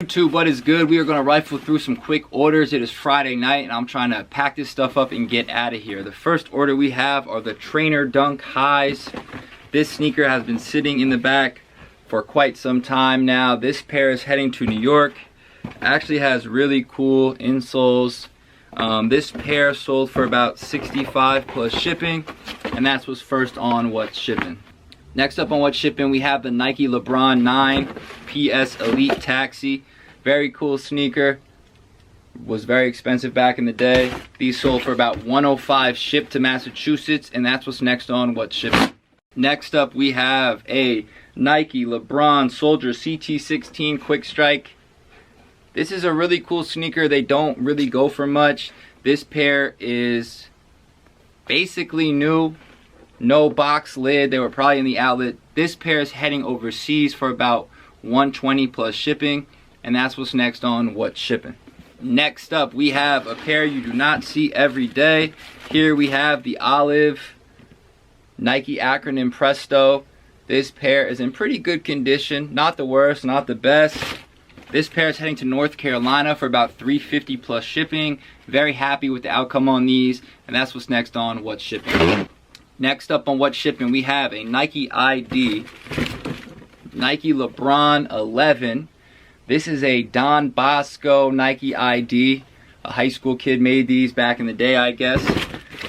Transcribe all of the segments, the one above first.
YouTube, what is good? We are going to rifle through some quick orders. It is Friday night and I'm trying to pack this stuff up and get out of here. The first order we have are the Trainer Dunk Highs. This sneaker has been sitting in the back for quite some time now. This pair is heading to New York. Actually has really cool insoles. This pair sold for about $65 plus shipping, and that's what's first on What's Shipping. Next up on What's Shipping, we have the Nike LeBron 9 PS Elite Taxi. Very cool sneaker. Was very expensive back in the day. These sold for about $105 shipped to Massachusetts, and that's what's next on What's Shipping. Next up, we have a Nike LeBron Soldier CT16 Quick Strike. This is a really cool sneaker. They don't really go for much. This pair is basically new. No box lid. They were probably in the outlet. This pair is heading overseas for about $120 plus shipping, and that's what's next on What's Shipping. Next up, we have a pair you do not see every day. Here we have the olive Nike Acronym Presto. This pair is in pretty good condition. Not the worst, not the best. This pair is heading to North Carolina for about $350 plus shipping. Very happy with the outcome on these, and that's what's next on What's Shipping. Next up on What's Shipping, we have a Nike ID, Nike LeBron 11. This is a Don Bosco Nike ID. A high school kid made these back in the day, I guess.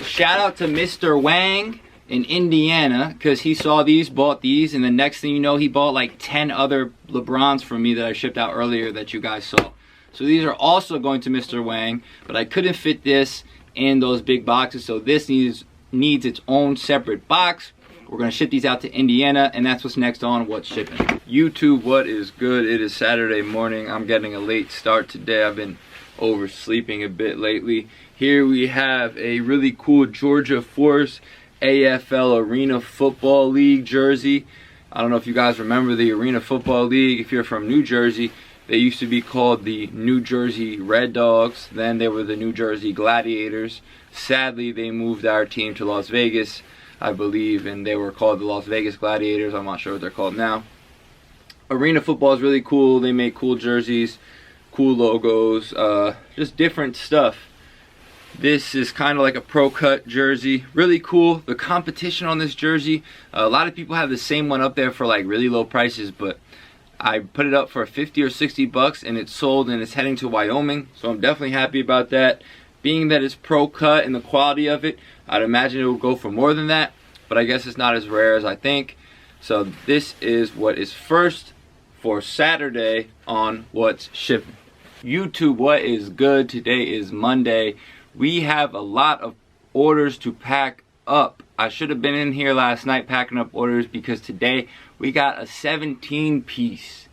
Shout out to Mr. Wang in Indiana, because he saw these, bought these, and the next thing you know, he bought like 10 other LeBrons from me that I shipped out earlier that you guys saw. So these are also going to Mr. Wang, but I couldn't fit this in those big boxes, so this needs its own separate box. We're going to ship these out to Indiana, and that's what's next on What's Shipping. YouTube, what is good? It is Saturday morning. I'm getting a late start today. I've been oversleeping a bit lately. Here we have a really cool Georgia Force AFL Arena Football League jersey. I don't know if you guys remember the Arena Football League. If you're from New Jersey, they used to be called the New Jersey Red Dogs. Then they were the New Jersey Gladiators. Sadly, they moved our team to Las Vegas, I believe, and they were called the Las Vegas Gladiators. I'm not sure what they're called now. Arena football is really cool. They make cool jerseys, cool logos, just different stuff. This is kind of like a pro cut jersey. Really cool. The competition on this jersey, a lot of people have the same one up there for like really low prices, but I put it up for 50 or 60 bucks and it's sold and it's heading to Wyoming. So I'm definitely happy about that. Being that it's pro cut and the quality of it, I'd imagine it will go for more than that, but I guess it's not as rare as I think. So this is what is first for Saturday on What's Shipping. YouTube, what is good? Today is Monday. We have a lot of orders to pack up. I should have been in here last night packing up orders because today we got a 17 piece.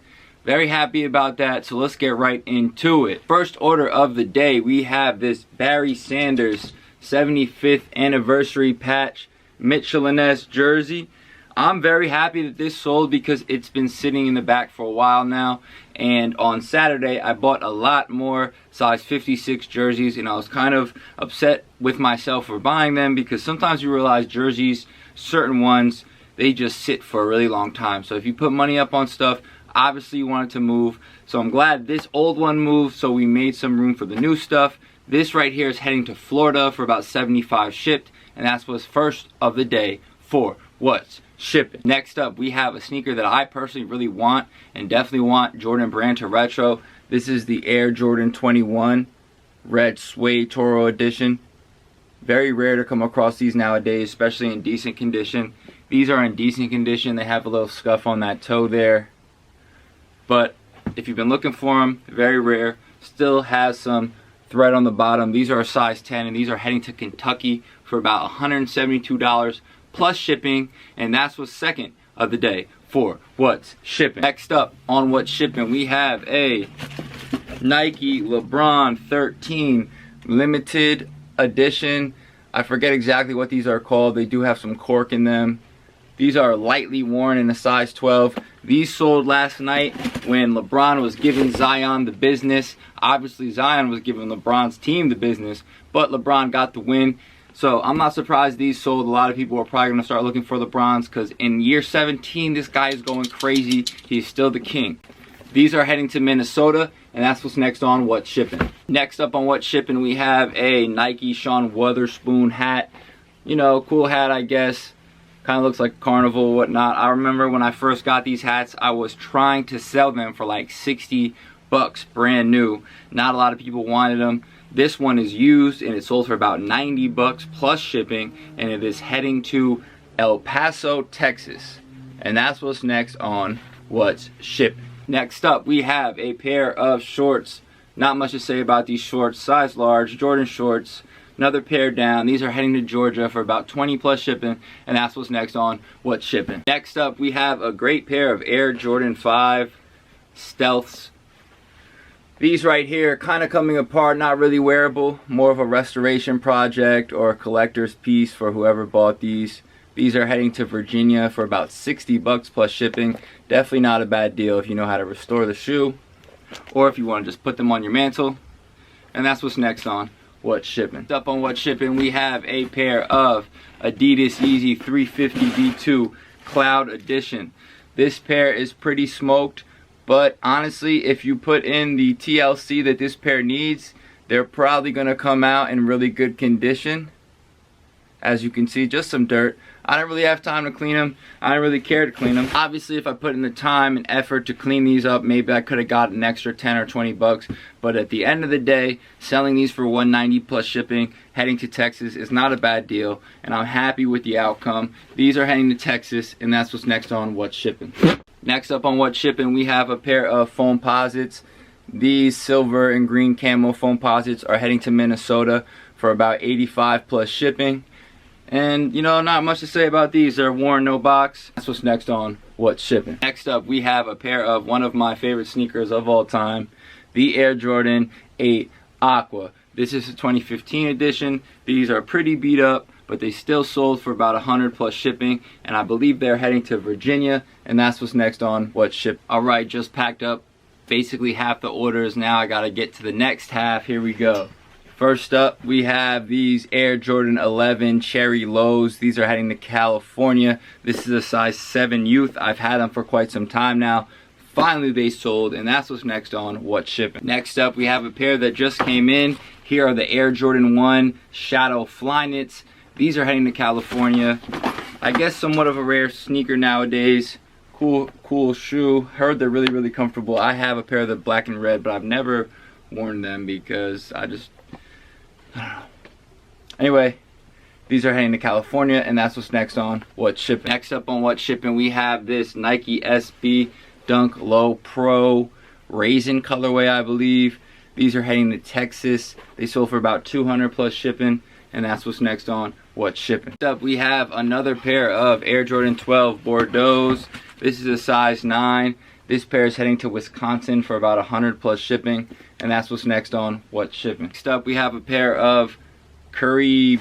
Very happy about that, so let's get right into it. First order of the day, we have this Barry Sanders 75th anniversary patch Michelin-esque jersey. I'm very happy that this sold because it's been sitting in the back for a while now, and on Saturday I bought a lot more size 56 jerseys, and I was kind of upset with myself for buying them because sometimes you realize jerseys, certain ones, they just sit for a really long time. So if you put money up on stuff, obviously you want it to move. So I'm glad this old one moved, so we made some room for the new stuff. This right here is heading to Florida for about 75 shipped, and that's what's first of the day for What's Shipping. Next up, we have a sneaker that I personally really want and definitely want Jordan Brand to retro. This is the Air Jordan 21 Red Suede Toro Edition. Very rare to come across these nowadays, especially in decent condition. These are in decent condition. They have a little scuff on that toe there, but if you've been looking for them, very rare. Still has some thread on the bottom. These are a size 10, and these are heading to Kentucky for about $172 plus shipping, and that's what's second of the day for What's Shipping. Next up on What's Shipping, we have a Nike LeBron 13 limited edition. I forget exactly what these are called. They do have some cork in them. These are lightly worn in a size 12. These sold last night when LeBron was giving Zion the business. Obviously Zion was giving LeBron's team the business, but LeBron got the win. So I'm not surprised these sold. A lot of people are probably going to start looking for LeBrons because in year 17, this guy is going crazy. He's still the king. These are heading to Minnesota, and that's what's next on What's Shipping. Next up on What's Shipping, we have a Nike Sean Wotherspoon hat. You know, cool hat, I guess. Kind of looks like a carnival, whatnot. I remember when I first got these hats, I was trying to sell them for like 60 bucks, brand new. Not a lot of people wanted them. This one is used, and it sold for about 90 bucks plus shipping, and it is heading to El Paso, Texas. And that's what's next on What's Shipping. Next up, we have a pair of shorts. Not much to say about these shorts. Size large, Jordan shorts. Another pair down. These are heading to Georgia for about 20 plus shipping, and that's what's next on What's Shipping. Next up, we have a great pair of Air Jordan 5 Stealths. These right here, kind of coming apart, not really wearable. More of a restoration project or a collector's piece for whoever bought these. These are heading to Virginia for about 60 bucks plus shipping. Definitely not a bad deal if you know how to restore the shoe, or if you want to just put them on your mantle. And that's what's next on What's Shipping. Up on What's Shipping, we have a pair of Adidas Yeezy 350 V2 Cloud Edition. This pair is pretty smoked, but honestly, if you put in the TLC that this pair needs, they're probably going to come out in really good condition. As you can see, just some dirt. I don't really have time to clean them. I don't really care to clean them. Obviously, if I put in the time and effort to clean these up, maybe I could have got an extra 10 or 20 bucks. But at the end of the day, selling these for $190 plus shipping, heading to Texas is not a bad deal. And I'm happy with the outcome. These are heading to Texas, and that's what's next on What's Shipping. Next up on What's Shipping, we have a pair of foam posits. These silver and green camo foam posits are heading to Minnesota for about 85 plus shipping. And you know, not much to say about these. They're worn, no box. That's what's next on What's Shipping. Next up, we have a pair of one of my favorite sneakers of all time, the Air Jordan 8 Aqua. This is a 2015 edition. These are pretty beat up, but they still sold for about 100 plus shipping, and I believe they're heading to Virginia, and that's what's next on What's Shipping. Alright, just packed up basically half the orders. Now I gotta get to the next half. Here we go. First up, we have these Air Jordan 11 Cherry Lows. These are heading to California. This is a size 7 youth. I've had them for quite some time now. Finally they sold, and that's what's next on What's Shipping. Next up, we have a pair that just came in. Here are the Air Jordan 1 Shadow Flyknits. These are heading to California. I guess somewhat of a rare sneaker nowadays. Cool shoe. Heard they're really comfortable. I have a pair of the black and red, but I've never worn them because I don't know. Anyway, these are heading to California, and that's what's next on What's Shipping. Next up on What's Shipping, we have this Nike SB Dunk Low Pro Raisin colorway, I believe. These are heading to Texas. They sold for about 200 plus shipping, and that's what's next on What's Shipping. Next up, we have another pair of Air Jordan 12 Bordeaux's. This is a size 9. This pair is heading to Wisconsin for about 100 plus shipping, and that's what's next on What's Shipping. Next up, we have a pair of Curry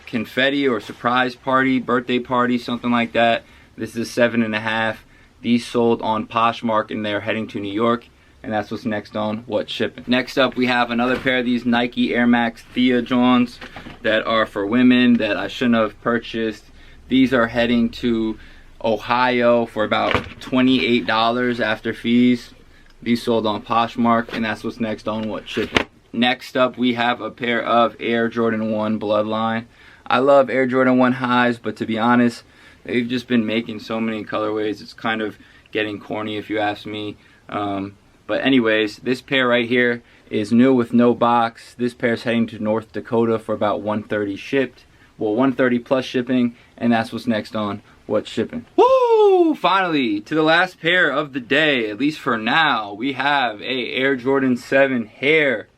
Confetti or Surprise Party, Birthday Party, something like that. This is a 7.5. These sold on Poshmark, and they're heading to New York, and that's what's next on What's Shipping. Next up, we have another pair of these Nike Air Max Thea Johns that are for women that I shouldn't have purchased. These are heading to Ohio for about $28 after fees. These sold on Poshmark, and that's what's next on What's Shipping. Next up, we have a pair of Air Jordan 1 Bloodline. I love Air Jordan 1 highs, but to be honest, they've just been making so many colorways. It's kind of getting corny if you ask me. But anyways, this pair right here is new with no box. This pair is heading to North Dakota for about 130 shipped. Well, 130 plus shipping, and that's what's next on What's Shipping. Woo! Finally, to the last pair of the day, at least for now, we have a Air Jordan 7 Hair,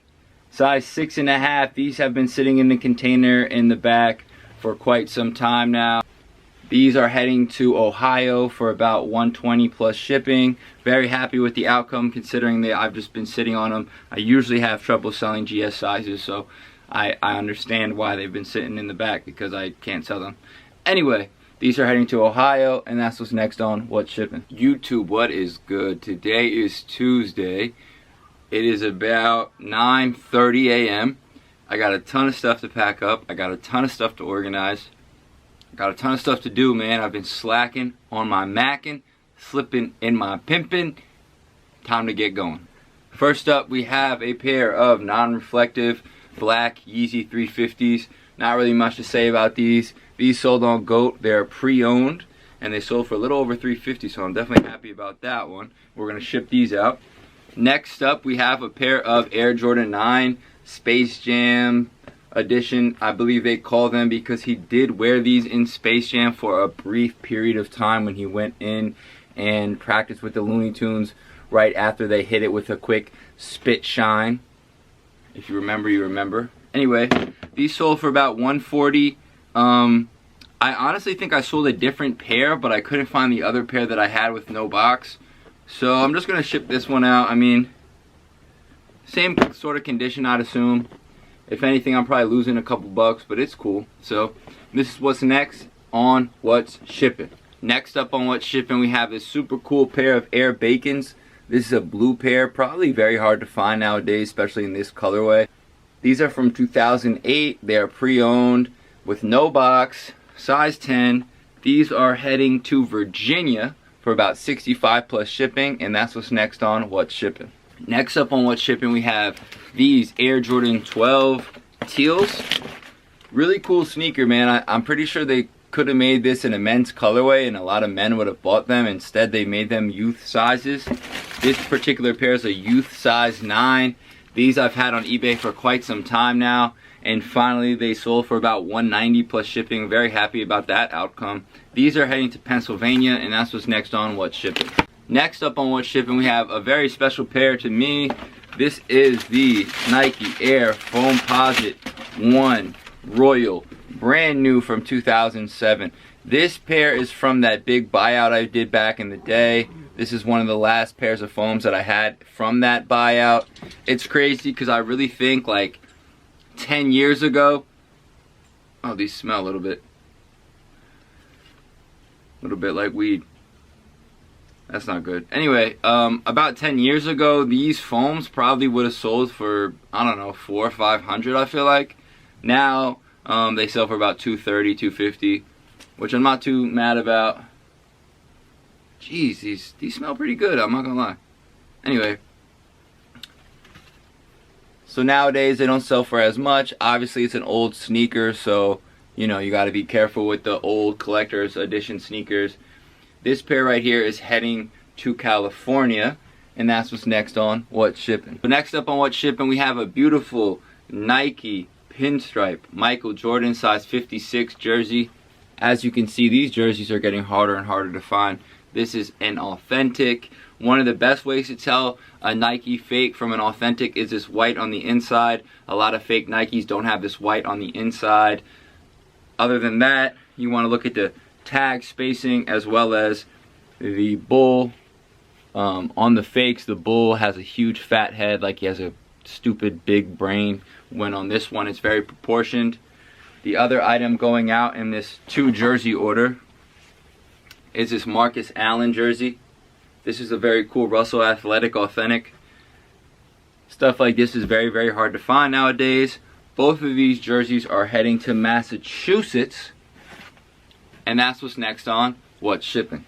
size 6.5. These have been sitting in the container in the back for quite some time now. These are heading to Ohio for about 120 plus shipping. Very happy with the outcome considering that I've just been sitting on them. I usually have trouble selling GS sizes, so I understand why they've been sitting in the back because I can't sell them. Anyway, these are heading to Ohio, and that's what's next on What's Shipping. YouTube, what is good? Today is Tuesday. It is about 9:30 a.m. I got a ton of stuff to pack up. I got a ton of stuff to organize. Got a ton of stuff to do, man. I've been slacking on my macking, slipping in my pimping, time to get going. First up, we have a pair of non-reflective black Yeezy 350s. Not really much to say about these. These sold on GOAT. They're pre-owned and they sold for a little over $350, so I'm definitely happy about that one. We're gonna ship these out. Next up, we have a pair of Air Jordan 9 Space Jam edition, I believe they call them, because he did wear these in Space Jam for a brief period of time when he went in and practiced with the Looney Tunes right after they hit it with a quick spit shine. If you remember, you remember. Anyway, these sold for about $140. I honestly think I sold a different pair, but I couldn't find the other pair that I had with no box. So I'm just gonna ship this one out. I mean, same sort of condition, I'd assume. If anything, I'm probably losing a couple bucks, but it's cool. So this is what's next on What's Shipping. Next up on What's Shipping, we have this super cool pair of Air Bacons. This is a blue pair, probably very hard to find nowadays, especially in this colorway. These are from 2008. They are pre-owned with no box, size 10. These are heading to Virginia for about 65 plus shipping, and that's what's next on What's Shipping. Next up on What's Shipping, we have these Air Jordan 12 Teals. Really cool sneaker, man. I'm pretty sure they could have made this in a men's colorway and a lot of men would have bought them. Instead, they made them youth sizes. This particular pair is a youth size 9. These I've had on eBay for quite some time now, and finally they sold for about $190 plus shipping. Very happy about that outcome. These are heading to Pennsylvania, and that's what's next on What's Shipping. Next up on What's Shipping, we have a very special pair to me. This is the Nike Air Foamposite 1 Royal, brand new from 2007. This pair is from that big buyout I did back in the day. This is one of the last pairs of foams that I had from that buyout. It's crazy because I really think like 10 years ago, oh, these smell a little bit like weed. That's not good. Anyway, about 10 years ago, these foams probably would have sold for, I don't know, $400 or $500, I feel like. Now, they sell for about $230, $250, which I'm not too mad about. Jeez, these smell pretty good, I'm not gonna lie. Anyway, so nowadays they don't sell for as much. Obviously, it's an old sneaker, so you know you got to be careful with the old collector's edition sneakers. This pair right here is heading to California, and that's what's next on What's Shipping. So next up on What's Shipping, we have a beautiful Nike pinstripe Michael Jordan size 56 jersey. As you can see, these jerseys are getting harder and harder to find. This is an authentic. One of the best ways to tell a Nike fake from an authentic is this white on the inside. A lot of fake Nikes don't have this white on the inside. Other than that, you want to look at the tag spacing as well as the bull. On the fakes, the bull has a huge fat head, like he has a stupid big brain, when on this one it's very proportioned. The other item going out in this 2 jersey order is this Marcus Allen jersey. This is a very cool Russell Athletic authentic. Stuff like this is very, very hard to find nowadays. Both of these jerseys are heading to Massachusetts, and that's what's next on What's Shipping.